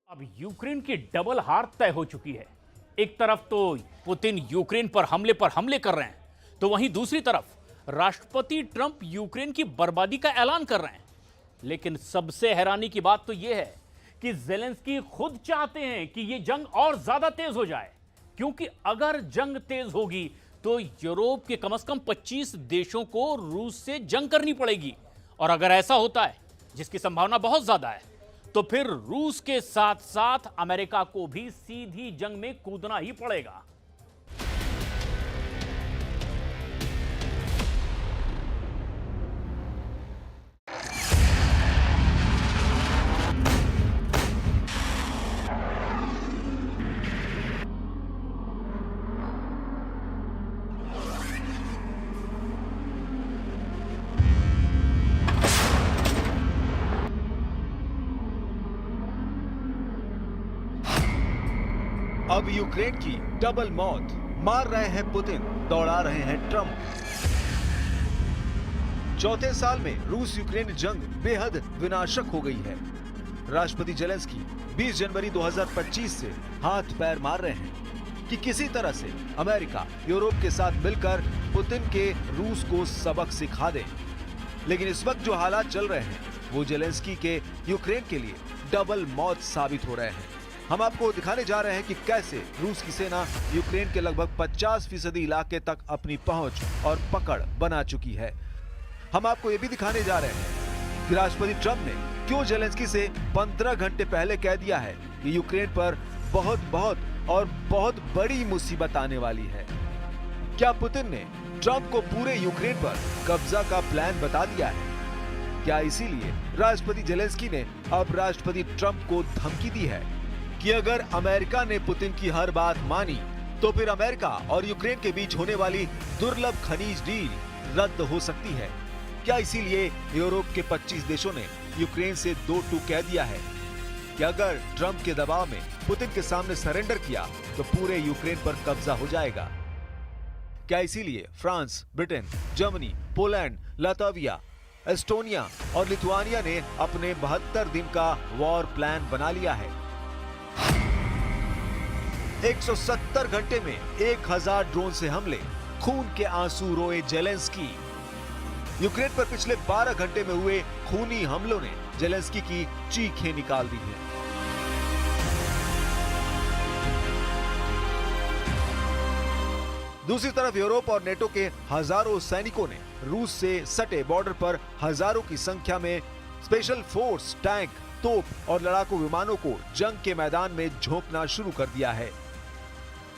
अब यूक्रेन की डबल हार तय हो चुकी है। एक तरफ तो पुतिन यूक्रेन पर हमले कर रहे हैं, तो वहीं दूसरी तरफ राष्ट्रपति ट्रंप यूक्रेन की बर्बादी का ऐलान कर रहे हैं। लेकिन सबसे हैरानी की बात तो यह है कि जेलेंस्की खुद चाहते हैं कि यह जंग और ज्यादा तेज हो जाए, क्योंकि अगर जंग तेज होगी तो यूरोप के कम से कम 25 देशों को रूस से जंग करनी पड़ेगी। और अगर ऐसा होता है, जिसकी संभावना बहुत ज्यादा है, तो फिर रूस के साथ साथ अमेरिका को भी सीधी जंग में कूदना ही पड़ेगा। अब यूक्रेन की डबल मौत, मार रहे हैं पुतिन, दौड़ा रहे हैं ट्रंप। चौथे साल में रूस यूक्रेन जंग बेहद विनाशक हो गई है। राष्ट्रपति जेलेंस्की 20 जनवरी 2025 से हाथ पैर मार रहे हैं कि किसी तरह से अमेरिका यूरोप के साथ मिलकर पुतिन के रूस को सबक सिखा दे। लेकिन इस वक्त जो हालात चल रहे हैं वो जेलेंस्की के यूक्रेन के लिए डबल मौत साबित हो रहे हैं। हम आपको दिखाने जा रहे हैं कि कैसे रूस की सेना यूक्रेन के लगभग 50% इलाके तक अपनी पहुंच और पकड़ बना चुकी है। हम आपको यह भी दिखाने जा रहे हैं कि राष्ट्रपति ट्रंप ने क्यों जेलेंस्की से 15 घंटे पहले कह दिया है कि यूक्रेन पर बहुत बड़ी मुसीबत आने वाली है। क्या पुतिन ने ट्रंप को पूरे यूक्रेन पर कब्जा का प्लान बता दिया है? क्या इसीलिए राष्ट्रपति जेलेंस्की ने अब राष्ट्रपति ट्रंप को धमकी दी है कि अगर अमेरिका ने पुतिन की हर बात मानी तो फिर अमेरिका और यूक्रेन के बीच होने वाली दुर्लभ खनिज डील रद्द हो सकती है? क्या इसीलिए यूरोप के 25 देशों ने यूक्रेन से दो टूक कह दिया है कि अगर ट्रंप के दबाव में पुतिन के सामने सरेंडर किया तो पूरे यूक्रेन पर कब्जा हो जाएगा? क्या इसीलिए France, Britain, Germany, Poland, Latvia, Estonia और लिथुआनिया ने अपने 72 दिन का वॉर प्लान बना लिया है? 170 घंटे में 1000 ड्रोन से हमले, खून के आंसू रोए जेलेंस्की। यूक्रेन पर पिछले 12 घंटे में हुए खूनी हमलों ने जेलेंस्की की चीखें निकाल दी हैं। दूसरी तरफ यूरोप और नेटो के हजारों सैनिकों ने रूस से सटे बॉर्डर पर हजारों की संख्या में स्पेशल फोर्स, टैंक, तोप और लड़ाकू विमानों को जंग के मैदान में झोंकना शुरू कर दिया है।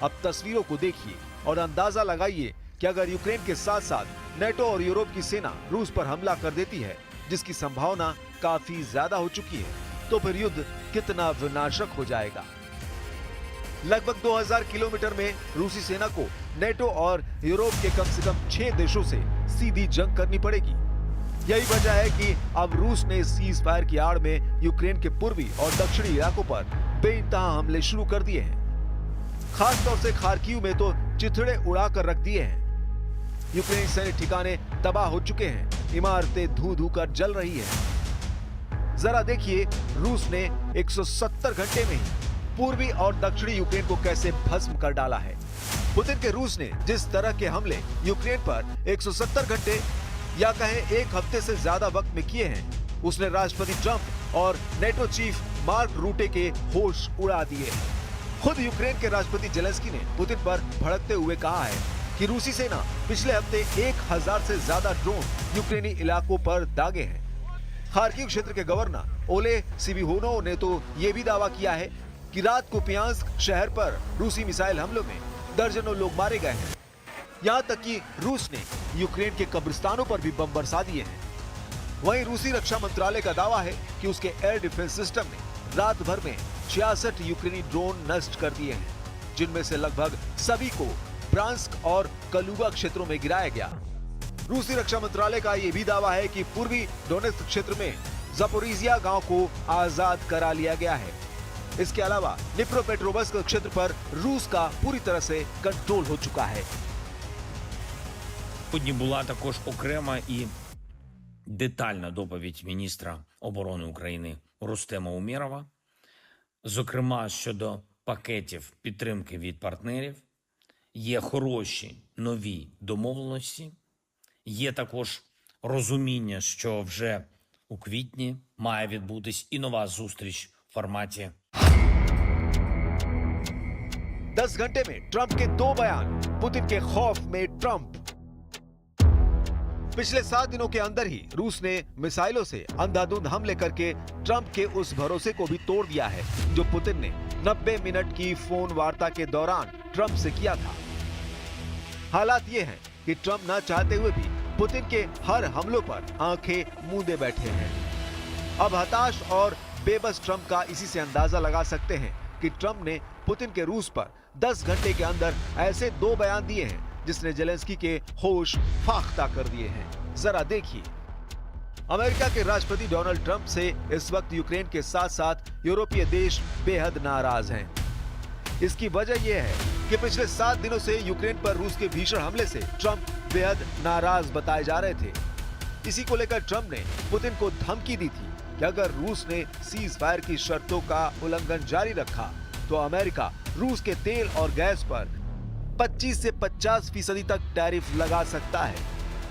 अब तस्वीरों को देखिए और अंदाजा लगाइए कि अगर यूक्रेन के साथ साथ नेटो और यूरोप की सेना रूस पर हमला कर देती है, जिसकी संभावना काफी ज्यादा हो चुकी है, तो फिर युद्ध कितना विनाशक हो जाएगा। लगभग 2000 किलोमीटर में रूसी सेना को नेटो और यूरोप के कम से कम 6 देशों से सीधी जंग करनी पड़ेगी। यही वजह है कि अब रूस ने सीज फायर की आड़ में यूक्रेन के पूर्वी और दक्षिणी इलाकों पर बेइंतहा हमले शुरू कर दिए हैं। खास तौर से खार्किव में तो चिथड़े उड़ाकर रख दिए हैं। यूक्रेनी सैन्य ठिकाने तबाह हो चुके हैं, इमारतें धू धू कर जल रही हैं। जरा देखिए रूस ने 170 घंटे में ही पूर्वी और दक्षिणी यूक्रेन को कैसे भस्म कर डाला है। पुतिन के रूस ने जिस तरह के हमले यूक्रेन पर 170 घंटे या कहें एक हफ्ते से ज्यादा वक्त में किए हैं, उसने राष्ट्रपति ट्रंप और नेटो चीफ मार्क रूटे के होश उड़ा दिए। खुद यूक्रेन के राष्ट्रपति जेलेंस्की ने पुतिन पर भड़कते हुए कहा है कि रूसी सेना पिछले हफ्ते 1000 से ज्यादा ड्रोन यूक्रेनी इलाकों पर दागे हैं। खार्किव क्षेत्र के गवर्नर ओले सिबिहोनोव ने तो ये भी दावा किया है कि रात को पियांस्क शहर पर रूसी मिसाइल हमलों में दर्जनों लोग मारे गए हैं। यहाँ तक कि रूस ने यूक्रेन के कब्रिस्तानों पर भी बम बरसा दिए हैं। वहीं रूसी रक्षा मंत्रालय का दावा है कि उसके एयर डिफेंस सिस्टम ने रात भर में 66 यूक्रेनी ड्रोन नष्ट कर दिए हैं, जिनमें से लगभग सभी को ब्रांस्क और कलुगा क्षेत्रों में गिराया गया। रूसी रक्षा मंत्रालय का यह भी दावा है कि पूर्वी डोनेत्स्क क्षेत्र में ज़पोरिज़िया गांव को आजाद करा लिया गया है। इसके अलावा निप्रोपेट्रोवस्क क्षेत्र पर रूस का पूरी तरह से कंट्रोल हो चुका है। Сьогодні була також окрема і детальна доповідь міністра оборони України Рустема Умєрова зокрема щодо пакетів підтримки від партнерів. Є хороші нові домовленості. Є також розуміння, що вже у квітні має відбутись і нова зустріч в форматі 10 घंटे में ट्रंप के 2 बयान, पुतिन के खौफ में ट्रंप। पिछले 7 दिनों के अंदर ही रूस ने मिसाइलों से अंधाधुंध हमले करके ट्रंप के उस भरोसे को भी तोड़ दिया है जो पुतिन ने 90 मिनट की फोन वार्ता के दौरान ट्रंप से किया था। हालात ये हैं कि ट्रंप न चाहते हुए भी पुतिन के हर हमलों पर आंखें मूंदे बैठे हैं। अब हताश और बेबस ट्रंप का इसी से अंदाजा लगा सकते हैं कि ट्रंप ने पुतिन के रूस पर 10 घंटे के अंदर ऐसे 2 बयान दिए हैं जिसने जेलेंस्की के होश फाख्ता कर दिए हैं। जरा देखिए। अमेरिका के राष्ट्रपति डोनाल्ड ट्रंप से इस वक्त यूक्रेन के साथ साथ यूरोपीय देश बेहद नाराज हैं। इसकी वजह यह है कि पिछले 7 दिनों से यूक्रेन पर रूस के भीषण हमले से ट्रंप बेहद नाराज बताए जा रहे थे। इसी को लेकर ट्रंप ने पुतिन को धमकी दी थी कि अगर रूस ने सीज फायर की शर्तों का उल्लंघन जारी रखा तो अमेरिका रूस के तेल और गैस पर 25 से 50% तक टैरिफ लगा सकता है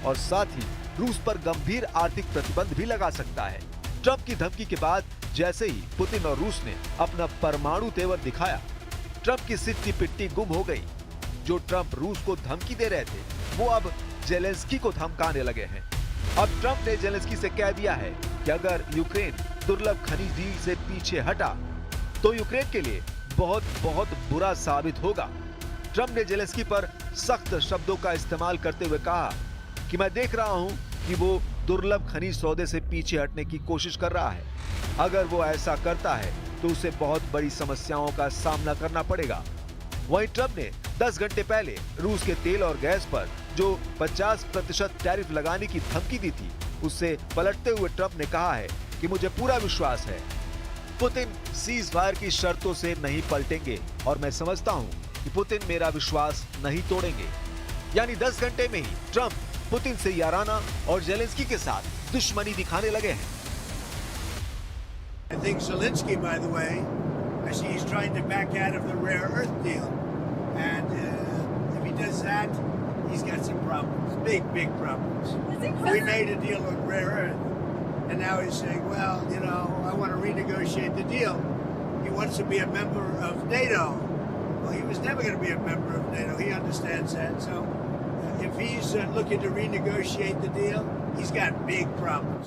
और साथ ही रूस पर गंभीर आर्थिक प्रतिबंध भी लगा सकता है। ट्रंप की धमकी के बाद जैसे ही पुतिन और रूस ने अपना परमाणु तेवर दिखाया, ट्रंप की सिट्टी पिट्टी गुम हो गई। जो ट्रंप रूस को धमकी दे रहे थे वो अब जेलेंस्की को धमकाने लगे हैं। अब ट्रंप ने जेलेंस्की से कह दिया है कि अगर यूक्रेन दुर्लभ खनिज डील से पीछे हटा तो यूक्रेन के लिए बहुत बहुत बुरा साबित होगा। ट्रंप ने जेलेंस्की पर सख्त शब्दों का इस्तेमाल करते हुए कहा कि मैं देख रहा हूं कि वो दुर्लभ खनिज सौदे से पीछे हटने की कोशिश कर रहा है। अगर वो ऐसा करता है तो उसे बहुत बड़ी समस्याओं का सामना करना पड़ेगा। वहीं ट्रंप ने 10 घंटे पहले रूस के तेल और गैस पर जो 50% टैरिफ लगाने की धमकी दी थी उससे पलटते हुए ट्रंप ने कहा है कि मुझे पूरा विश्वास है पुतिन सीज फायर की शर्तों से नहीं पलटेंगे और मैं समझता हूं कि पुतिन मेरा विश्वास नहीं तोड़ेंगे। यानी 10 घंटे में ही ट्रंप पुतिन से याराना और जेलेंस्की के साथ दुश्मनी दिखाने लगे हैं। I think Zelensky, by the way, I see he's trying to back out of the rare earth deal. And if he does that, he's got some problems, big problems. We made a deal on rare earth. And now he's saying, well, you know, I want to renegotiate the deal. He wants to be a member of NATO. Well, he was never going to be a member of NATO. He understands that. So if he's looking to renegotiate the deal, he's got big problems.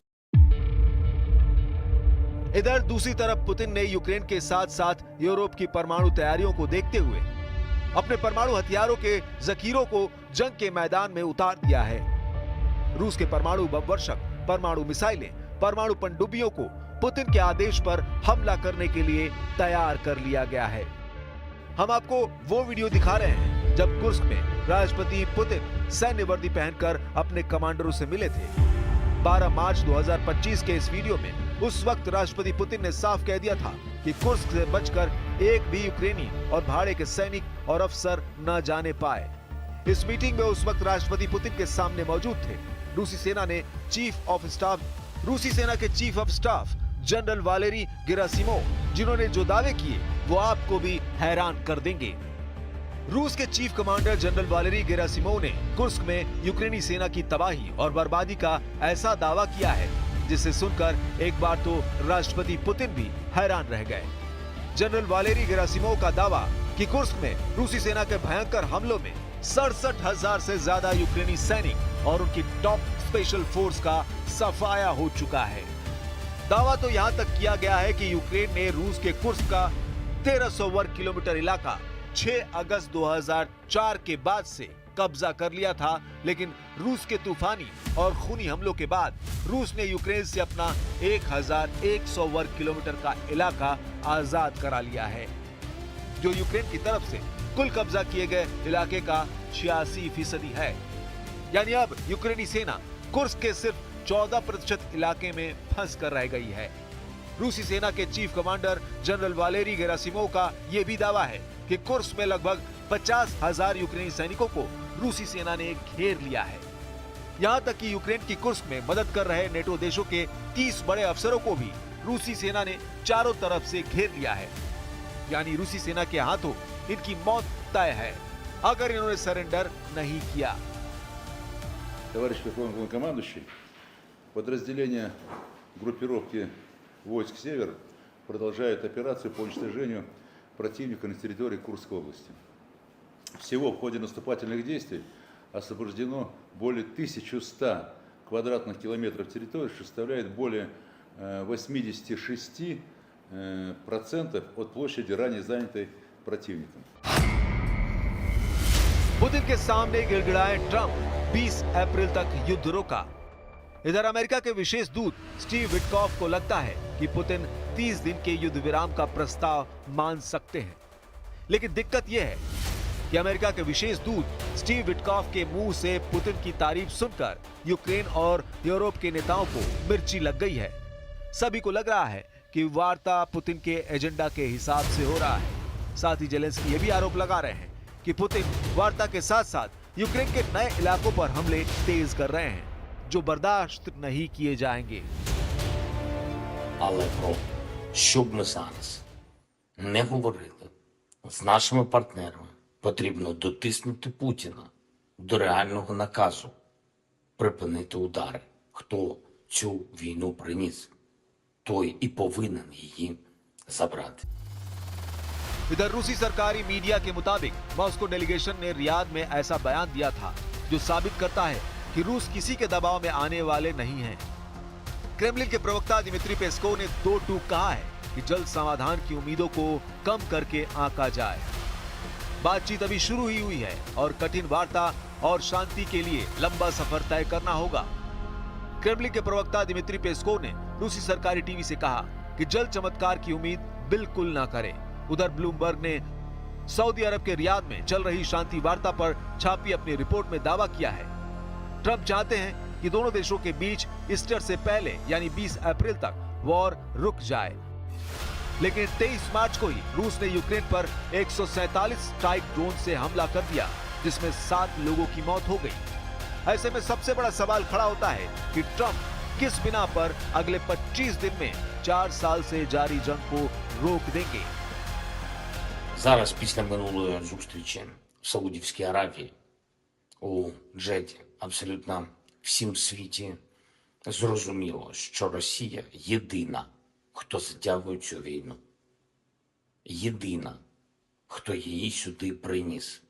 इधर दूसरी तरफ Putin ने Ukraine के साथ साथ Europe की परमाणु तैयारियों को देखते हुए अपने परमाणु हथियारों के जखीरों को जंग के मैदान में उतार दिया है। रूस के परमाणु बम वर्षक, परमाणु मिसाइलें, परमाणु पनडुब्बियों को पुतिन के आदेश पर हमला करने के लिए तैयार कर लिया गया है। हम आपको वो वीडियो दिखा रहे हैं जब कुर्स्क में राष्ट्रपति पुतिन सैन्य वर्दी पहनकर अपने कमांडरों से मिले थे। 12 मार्च 2025 के इस वीडियो में उस वक्त राष्ट्रपति पुतिन ने साफ कह दिया था कि कुर्स्क से बचकर एक भी यूक्रेनी और भाड़े के सैनिक और अफसर न जाने पाए। इस मीटिंग में उस वक्त राष्ट्रपति पुतिन के सामने मौजूद थे रूसी सेना के chief of staff general Valery Gerasimov, जिन्होंने जो दावे किए वो आपको भी हैरान कर देंगे। रूस के chief commander general Valery Gerasimov ने कुर्स्क में यूक्रेनी सेना की तबाही और बर्बादी का ऐसा दावा किया है जिसे सुनकर एक बार तो राष्ट्रपति पुतिन भी हैरान रह गए। जनरल वालेरी गेरासिमोव का दावा कि कुर्स्क में रूसी सेना के भयंकर हमलों में 67,000 से ज्यादा यूक्रेनी सैनिक और उनकी टॉप स्पेशल फोर्स का सफाया हो चुका है। दावा तो यहाँ तक किया गया है कि यूक्रेन ने रूस के कुर्स्क का 1300 वर्ग किलोमीटर इलाका 6 अगस्त 2004 के बाद से कब्जा कर लिया था, लेकिन रूस के तूफानी और खूनी हमलों के बाद रूस ने यूक्रेन से अपना 1100 वर्ग किलोमीटर का इलाका आजाद करा लिया है, जो यूक्रेन की तरफ से कुल कब्जा किए गए इलाके का 86% है। यानी अब यूक्रेनी सेना कुर्स्क के सिर्फ 14% इलाके में फंस कर रह गई है। रूसी सेना के chief commander general Valery Gerasimov का यह भी दावा है कि कुर्स्क में लगभग 50,000 यूक्रेनी सैनिकों को रूसी सेना ने घेर लिया है। यहाँ तक कि यूक्रेन की कुर्स्क में मदद कर रहे नेटो देशों के 30 बड़े अफसरों को भी रूसी सेना ने चारों तरफ से घेर लिया है। यानी रूसी सेना के हाथों इनकी मौत तय है अगर इन्होंने सरेंडर नहीं किया। Товарищ Верховный Главнокомандующий, подразделения группировки войск «Север» продолжают операцию по уничтожению противника на территории Курской области. Всего в ходе наступательных действий освобождено более 1100 квадратных километров территории, что составляет более 86% от площади, ранее занятой противником. पुतिन के सामने गिड़गिड़ाए ट्रंप, 20 अप्रैल तक युद्ध रोका। इधर अमेरिका के विशेष दूत स्टीव विटकॉफ को लगता है कि पुतिन 30 दिन के युद्ध विराम का प्रस्ताव मान सकते हैं, लेकिन दिक्कत यह है कि अमेरिका के विशेष दूत स्टीव विटकॉफ के मुंह से पुतिन की तारीफ सुनकर यूक्रेन और यूरोप के नेताओं को मिर्ची लग गई है। सभी को लग रहा है कि वार्ता पुतिन के एजेंडा के हिसाब से हो रहा है। साथ ही जेलेंस्की ये भी आरोप लगा रहे हैं कि पुतिन वार्ता के साथ साथ यूक्रेन के नए इलाकों पर हमले तेज कर रहे हैं, जो बर्दाश्त नहीं किए जाएंगे। Але про що б ми зараз не говорили з нашими партнерами, потрібно дотиснути Путіна до реального наказу припинити удари. Хто цю війну приніс, той і повинен її забрати. इधर रूसी सरकारी मीडिया के मुताबिक मॉस्को डेलीगेशन ने रियाद में ऐसा बयान दिया था जो साबित करता है कि रूस किसी के दबाव में आने वाले नहीं हैं। क्रेमलिन के प्रवक्ता दिमित्री पेस्कोव ने दो टूक कहा है कि जल्द समाधान की उम्मीदों को कम करके आंका जाए। बातचीत अभी शुरू ही हुई है और कठिन वार्ता और शांति के लिए लंबा सफर तय करना होगा। क्रेमलिन के प्रवक्ता दिमित्री पेस्कोव ने रूसी सरकारी टीवी से कहा कि जल्द चमत्कार की उम्मीद बिल्कुल ना करें। उधर ब्लूमबर्ग ने सऊदी अरब के रियाद में चल रही शांति वार्ता पर छापी अपनी रिपोर्ट में दावा किया है। ट्रंप चाहते हैं कि दोनों देशों के बीच ईस्टर से पहले यानी 20 अप्रैल तक वॉर रुक जाए, लेकिन 23 मार्च को ही रूस ने यूक्रेन पर 147 स्ट्राइक ड्रोन से हमला कर दिया, जिसमें 7 लोगों की मौत हो गई। ऐसे में सबसे बड़ा सवाल खड़ा होता है कि ट्रंप किस बिना पर अगले 25 दिन में 4 साल से जारी जंग को रोक देंगे। Зараз, після минулої зустрічі в Саудівській Аравії у Джеді, абсолютно всім світі зрозуміло, що Росія єдина, хто затягує цю війну. Єдина, хто її сюди приніс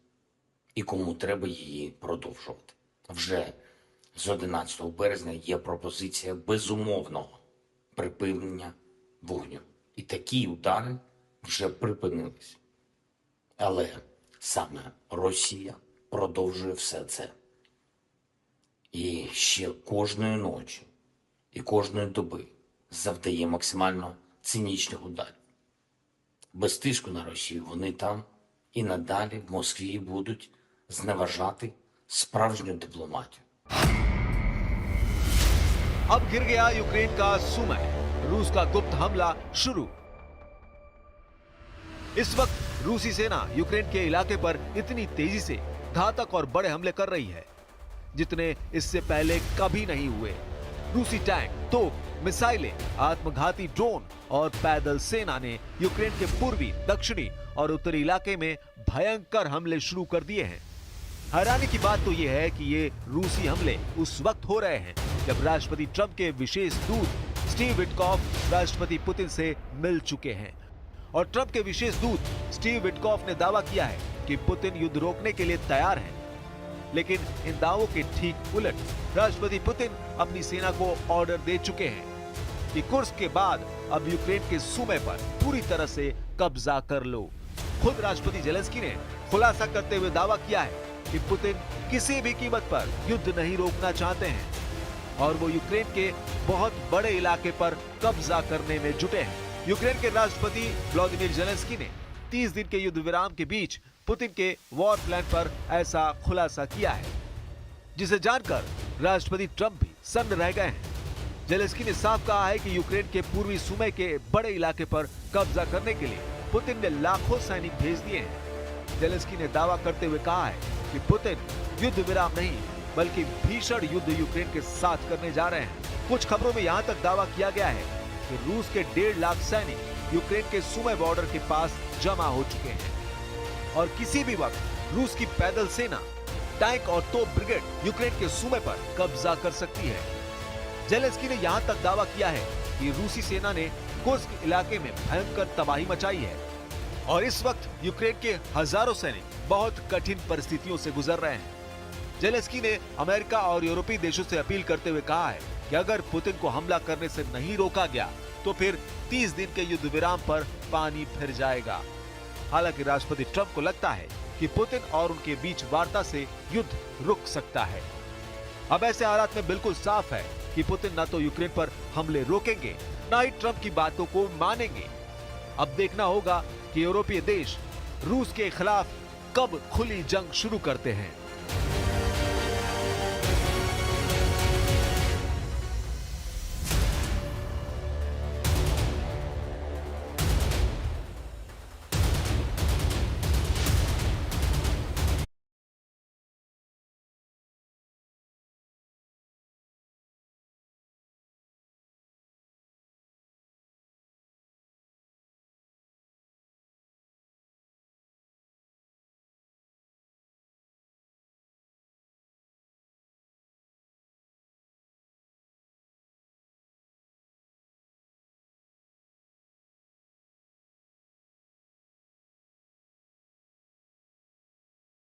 і кому треба її продовжувати. Вже з 11 березня є пропозиція безумовного припинення вогню. І такі удари вже припинились. Але саме Росія продовжує все це. І ще кожної ночі і кожної доби завдає максимально цинічних ударів. Без тиску на Росію вони там і надалі в Москві будуть зневажати справжню дипломатію. अब गिर गया यूक्रेन का सुमय, रूस का गुप्त हमला शुरू। इस वक्त रूसी सेना यूक्रेन के इलाके पर इतनी तेजी से घातक और बड़े हमले कर रही है जितने इससे पहले कभी नहीं हुए। रूसी टैंक, तोप, मिसाइलें, आत्मघाती ड्रोन और पैदल सेना ने यूक्रेन के पूर्वी, दक्षिणी और उत्तरी इलाके में भयंकर हमले शुरू कर दिए हैं। हैरानी की बात तो यह है कि ये रूसी हमले उस वक्त हो रहे हैं जब राष्ट्रपति ट्रंप के विशेष दूत स्टीव विटकॉफ राष्ट्रपति पुतिन से मिल चुके हैं। और ट्रंप के विशेष दूत स्टीव विटकॉफ ने दावा किया है कि पुतिन युद्ध रोकने के लिए तैयार है, लेकिन इन दावों के ठीक उलट राष्ट्रपति पुतिन अपनी सेना को ऑर्डर दे चुके हैं कि कुर्स्क के बाद अब यूक्रेन के सूबे पर पूरी तरह से कब्जा कर लो। खुद राष्ट्रपति जेलेंस्की ने खुलासा करते हुए दावा किया है कि पुतिन किसी भी कीमत पर युद्ध नहीं रोकना चाहते हैं और वो यूक्रेन के बहुत बड़े इलाके पर कब्जा करने में जुटे हैं। यूक्रेन के राष्ट्रपति व्लादिमीर जेलेंस्की ने 30 दिन के युद्ध विराम के बीच पुतिन के वॉर प्लान पर ऐसा खुलासा किया है, जिसे जानकर राष्ट्रपति ट्रंप भी सन्न रह गए हैं। जेलेंस्की ने साफ कहा है कि यूक्रेन के पूर्वी सूबे के बड़े इलाके पर कब्जा करने के लिए पुतिन ने लाखों सैनिक भेज दिए हैं। जेलेंस्की ने दावा करते हुए कहा है कि पुतिन युद्ध विराम नहीं बल्कि भीषण युद्ध यूक्रेन के साथ करने जा रहे हैं। कुछ खबरों में यहाँ तक दावा किया गया है कि रूस के 1.5 लाख सैनिक यूक्रेन के सुमी बॉर्डर के पास जमा हो चुके हैं और किसी भी वक्त रूस की पैदल सेना, टैंक और तोप ब्रिगेड यूक्रेन के सुमी पर कब्जा कर सकती है। जेलेंस्की ने यहां तक दावा किया है कि रूसी सेना ने कुर्स्क इलाके में भयंकर तबाही मचाई है और इस वक्त यूक्रेन के हजारों सैनिक बहुत कठिन परिस्थितियों से गुजर रहे हैं। जेलेंस्की ने अमेरिका और यूरोपीय देशों से अपील करते हुए कहा है कि अगर पुतिन को हमला करने से नहीं रोका गया तो फिर 30 दिन के युद्ध विराम पर पानी फिर जाएगा। हालांकि राष्ट्रपति ट्रंप को लगता है कि पुतिन और उनके बीच वार्ता से युद्ध रुक सकता है। अब ऐसे हालात में बिल्कुल साफ है कि पुतिन न तो यूक्रेन पर हमले रोकेंगे, न ही ट्रंप की बातों को मानेंगे। अब देखना होगा कि यूरोपीय देश रूस के खिलाफ कब खुली जंग शुरू करते हैं।